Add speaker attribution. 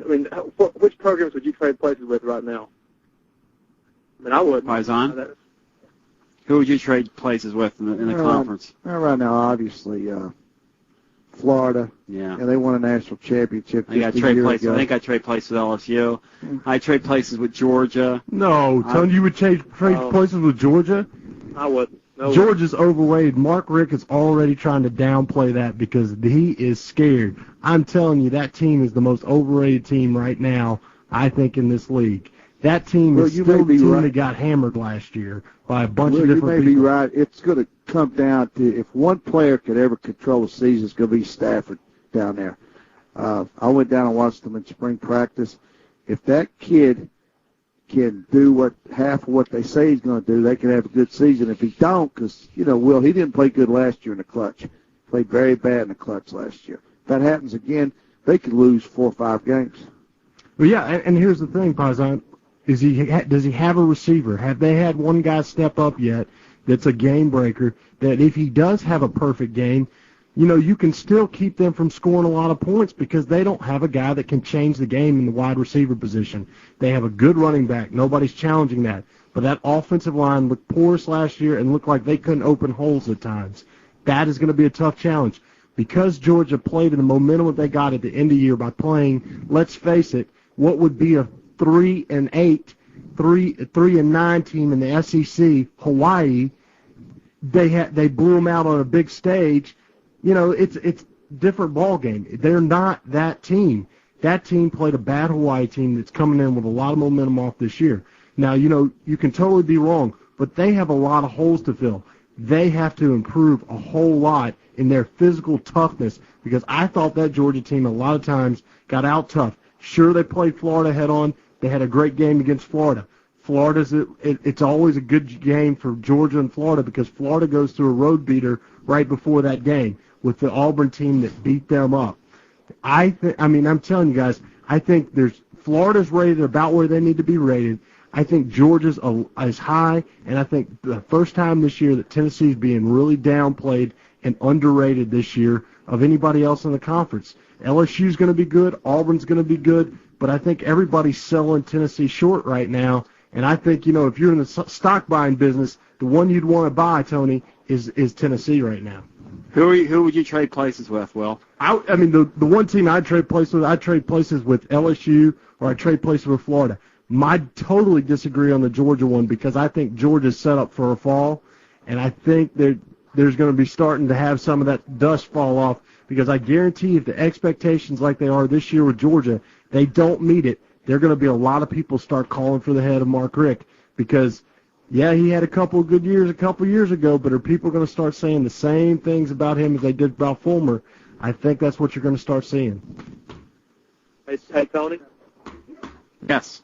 Speaker 1: I mean, which programs would you trade places with right now? I mean, I would.
Speaker 2: Paisan? Who would you trade places with in the conference?
Speaker 3: Right now, obviously, Florida.
Speaker 2: Yeah.
Speaker 3: And they won a national championship
Speaker 2: I think I trade places with LSU. I trade places with Georgia.
Speaker 4: No, Tony, you would trade places with Georgia?
Speaker 1: I would. No.
Speaker 4: Georgia's overrated. Mark Richt is already trying to downplay that because he is scared. I'm telling you, that team is the most overrated team right now, I think, in this league. That team is still the team that got hammered last year by a bunch of different people.
Speaker 3: You may be right. It's going to come down to if one player could ever control the season, it's going to be Stafford down there. I went down and watched them in spring practice. If that kid can do half of what they say he's going to do, they can have a good season. If he don't, because, Will, he didn't play good last year in the clutch. Played very bad in the clutch last year. If that happens again, they could lose 4 or 5 games.
Speaker 4: Well, yeah, and here's the thing, Paisan. Does he have a receiver? Have they had one guy step up yet that's a game breaker that if he does have a perfect game, you can still keep them from scoring a lot of points because they don't have a guy that can change the game in the wide receiver position. They have a good running back. Nobody's challenging that. But that offensive line looked porous last year and looked like they couldn't open holes at times. That is going to be a tough challenge. Because Georgia played in the momentum that they got at the end of the year by playing, let's face it, what would be a 3-8, 3-9 team in the SEC, Hawaii, they blew them out on a big stage. It's different ball game. They're not that team. That team played a bad Hawaii team that's coming in with a lot of momentum off this year. Now, you can totally be wrong, but they have a lot of holes to fill. They have to improve a whole lot in their physical toughness because I thought that Georgia team a lot of times got out tough. Sure, they played Florida head-on. They had a great game against Florida. It's always a good game for Georgia and Florida because Florida goes through a road beater right before that game with the Auburn team that beat them up. I'm telling you guys, I think Florida's rated about where they need to be rated. I think Georgia's is high, and I think the first time this year that Tennessee's being really downplayed and underrated this year of anybody else in the conference. LSU's going to be good, Auburn's going to be good, but I think everybody's selling Tennessee short right now. And I think, if you're in the stock buying business, the one you'd want to buy, Tony, is Tennessee right now.
Speaker 2: Who would you trade places with, Will?
Speaker 4: The one team I'd trade places with LSU or I'd trade places with Florida. I totally disagree on the Georgia one because I think Georgia's set up for a fall, and I think there's going to be starting to have some of that dust fall off because I guarantee if the expectations like they are this year with Georgia, they don't meet it, there are going to be a lot of people start calling for the head of Mark Richt because, yeah, he had a couple of good years a couple of years ago, but are people going to start saying the same things about him as they did about Fulmer? I think that's what you're going to start seeing.
Speaker 1: Hey, Tony?
Speaker 2: Yes.